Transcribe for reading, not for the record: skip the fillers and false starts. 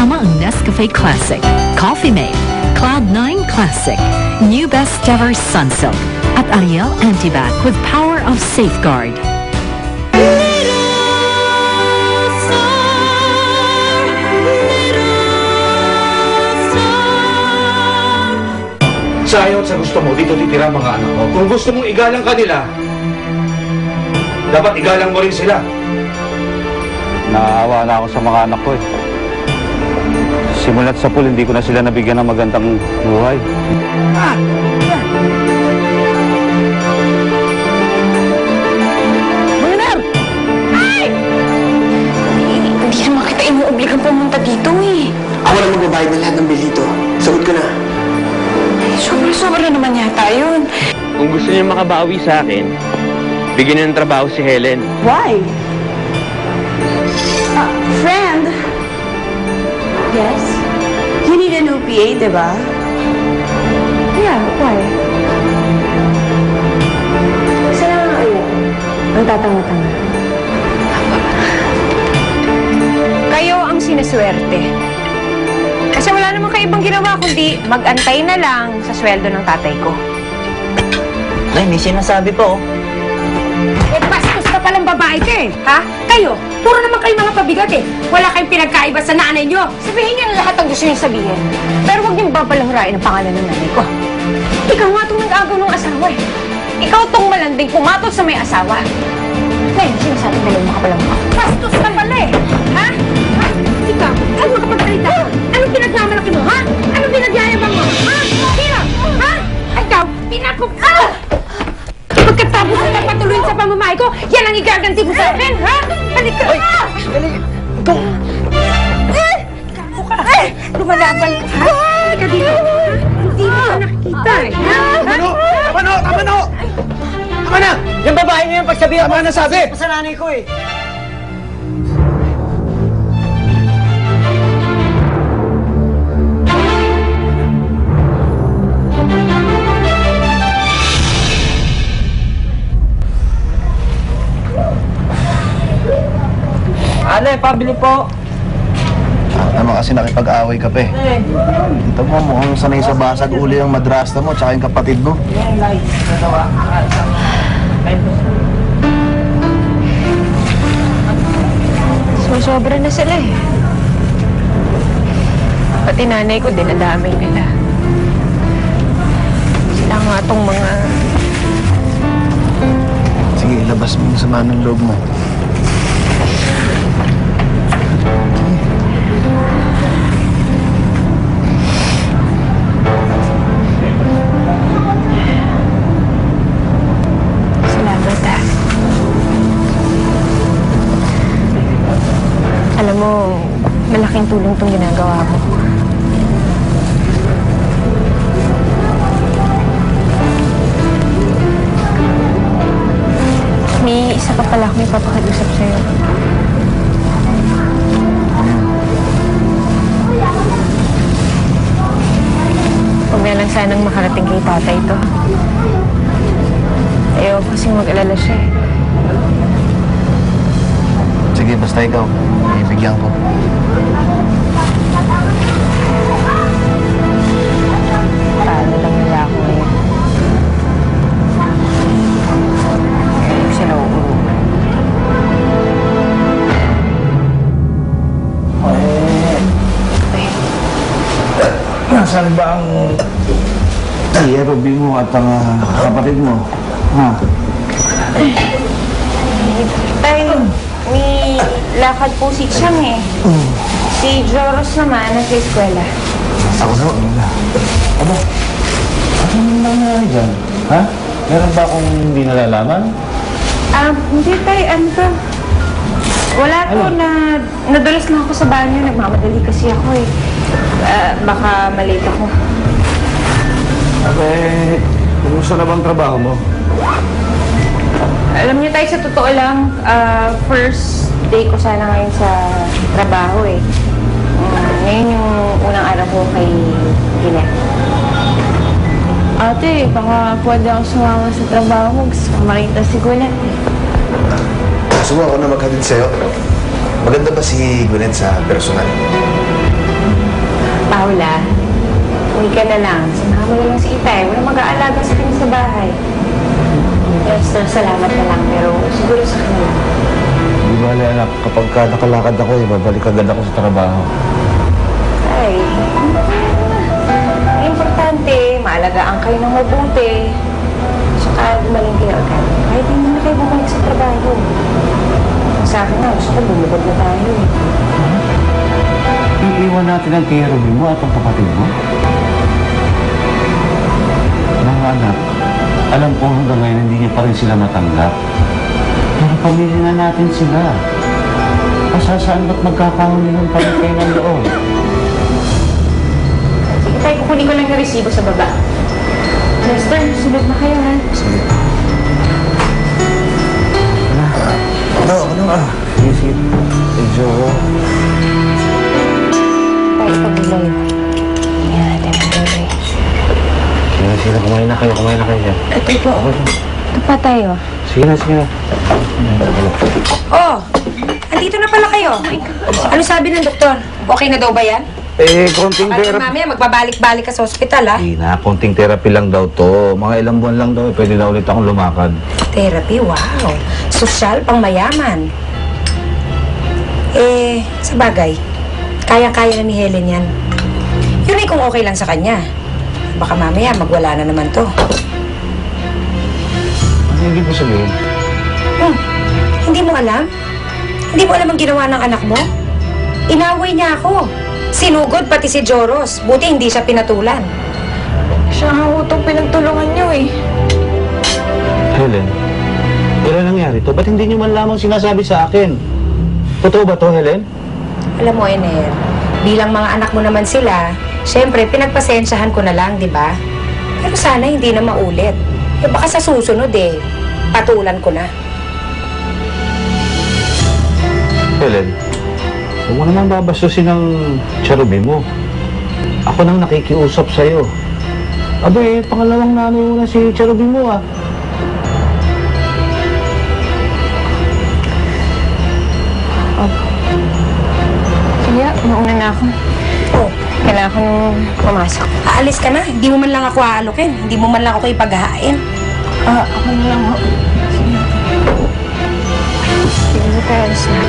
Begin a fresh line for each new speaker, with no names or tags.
Kasama ang Nescafe Classic, Coffee Mate, Cloud9 Classic, New Best Ever Sunsilk, at Ariel Antibac with Power of Safeguard.
Sa ayaw at sa gusto mo, dito titira mga anak ko. Kung gusto mong igalang kanila, dapat igalang mo rin sila.
Naawa na ako sa mga anak ko eh. Simulat sa pool, hindi ko na sila nabigyan ng magandang buhay.
Mayor! Ay! Hindi naman kita inuobligang pumunta dito eh.
Ako lang magbabayad ng lahat ng bill dito. Sagot ko na.
Sobra-sobra naman yata yun.
Kung gusto niyo makabawi sa akin, bigyan niyo ng trabaho si Helen.
Why? Friend? Yes? You need a new PA, diba? Yeah, why? Saan ang ayaw? Ang tatanga-tanga. Kayo ang sinaswerte. Kasi wala naman kayo ibang ginawa kundi mag-antay na lang sa sweldo ng tatay ko.
Ay, may sinasabi pa oh.
Eh, bastos ka palang babae ka eh, ha? Kayo, puro naman kayo mga pabigat eh. Wala kayong pinagkaiba sa nanay nyo. Sabihin niyo na lahat ang gusto niyo sabihin. Pero huwag niyong babalangrain ang pangalan ng nanay ko. Ikaw nga itong nag-agaw ng asawa eh. Ikaw itong malanding pumatol sa may asawa. Ngayon, sinasabi na lang mga palang bastos ka pala eh, ha? Ha? Ikaw, ano makapagsalita? Anong pinagmamalaki mo, ha? Anong pinagyayabang mo, ha? Sino? Ha? Ikaw, pinapog... Pagkatapos na patuloyin sa pamamahay ko, yan ang igaganti mo sa akin, ha? Halika! Ay!
Ito!
Lumalaban, ha? Halika dito, ha? Hindi mo ka nakikita, eh, ha?
Tama na! Tama na! Tama na! Yung babae niyo yung pagsabihan mo. Tama na sabi! Sa nanay ko eh.
Ate, pabili po.
Naman kasi nakipag-away ka pa eh. Ito mo, mukhang sanay sa basag uli ang madrasta mo tsaka yung kapatid mo.
Sobra na sila eh. Pati nanay ko, dinadamay nila. Sila nga itong mga...
Sige, ilabas mo yung sama ng loob mo.
Salamat ah. Alam mo, malaking tulong itong ginagawa mo. May isa pa pala akong ipapakiusap sa'yo. Huwag na lang sanang makarating kay tatay ito. Ayaw kasing mag-alala siya eh.
Sige, basta ikaw. Ibigyan ko.
Paano lang nila ako ngayon? Ngayon sila uuwi.
Nasaan ba ang Ruby mo at ang kapatid mo? Ha?
Tay, may lakad po si Chang eh. Si Joros naman nasa eskwela.
Ako na, Aba, ano nangyari dyan? Ha? Meron ba akong hindi nalalaman?
Hindi tay, ano to? Wala to, nadulas lang ako sa banyo. Nagmamadali kasi ako eh. Baka malate ako.
Abe, kumusta na bang trabaho mo?
Alam niyo tayo, sa totoo lang, first day ko sana ngayon sa trabaho eh. Ngayon yung unang araw ko kay Gina. Ate, baka pwede ako sumama sa trabaho mo. Gusto ko makita si Gwyneth.
Gusto mo ako na maghatid sa'yo? Maganda ba si Gwyneth sa personal?
Paula, uwi ka na lang. Samahan mo na lang si Itay. Wala mag-aalaga sa kanya sa bahay. Esther, salamat na lang, pero siguro sa kanila.
Di bale anak, kapag nakalakad ako babalik agad ako sa trabaho.
Ay, importante, maalagaan kayo ng mabuti. Saka gumaling kayo agad. Kahit hindi na kayo bumalik sa trabaho. Sa akin na, gusto ko bumukod na tayo eh.
Iiwan natin ang Tia Ruby mo at ang kapatid mo. Mga anak, alam ko hanggang ngayon hindi niya pa rin sila matanggap. Pero pamilya na natin sila. Pasasaan ba't magkakahulihan pa rin kayo ng loob?
Sige tayo, kukunin ko lang yung resibo sa baba. Lester, sunod na kayo ha.
Sige. Ano? Sige. Medyo
Tayo, pagulay. Tingnan natin ang gulay.
Sige, kumain na kayo dyan.
Ito po. Ito pa tayo.
Sige na.
Oh, andito na pala kayo. Ano sabi ng doktor? Okay na daw ba yan?
Konting
Baka mamaya magbabalik-balik ka sa ospital, ha?
Hindi na, konting therapy lang daw to. Mga ilang buwan lang daw, pwede na ulit akong lumakad.
Therapy, wow. Sosyal, pang mayaman. Sa bagay, kaya-kaya na ni Helen yan. Yun ay kung okay lang sa kanya. Baka mamaya magwala na naman to.
Ano yung ibig sabihin?
Hindi mo alam? Hindi mo alam ang ginawa ng anak mo? Inaway niya ako. Sinugod pati si Joros. Buti hindi siya pinatulan.
Siya nga utong pinagtulungan niyo eh.
Helen, wala nangyari to. Ba't hindi niyo man lamang sinasabi sa akin? Totoo ba to, Helen?
Alam mo, Ener, bilang mga anak mo naman sila, syempre, pinagpasensyahan ko na lang, di ba? Pero sana hindi na maulit. Baka sa susunod patulan ko na.
Helen, huwag mo naman babastusin ng Cherubim mo. Ako nang nakikiusap sa'yo. Abe, pangalawang nanay mo na si Cherubim mo, ah.
Sige, mauna na ako.
Oh,
Kailangan ko nung pumasok.
aalis ka na. Hindi mo man lang ako aalokin. Hindi mo man lang ako ipaghahain.
Ako na lang ho. Sige. Sige, alis na.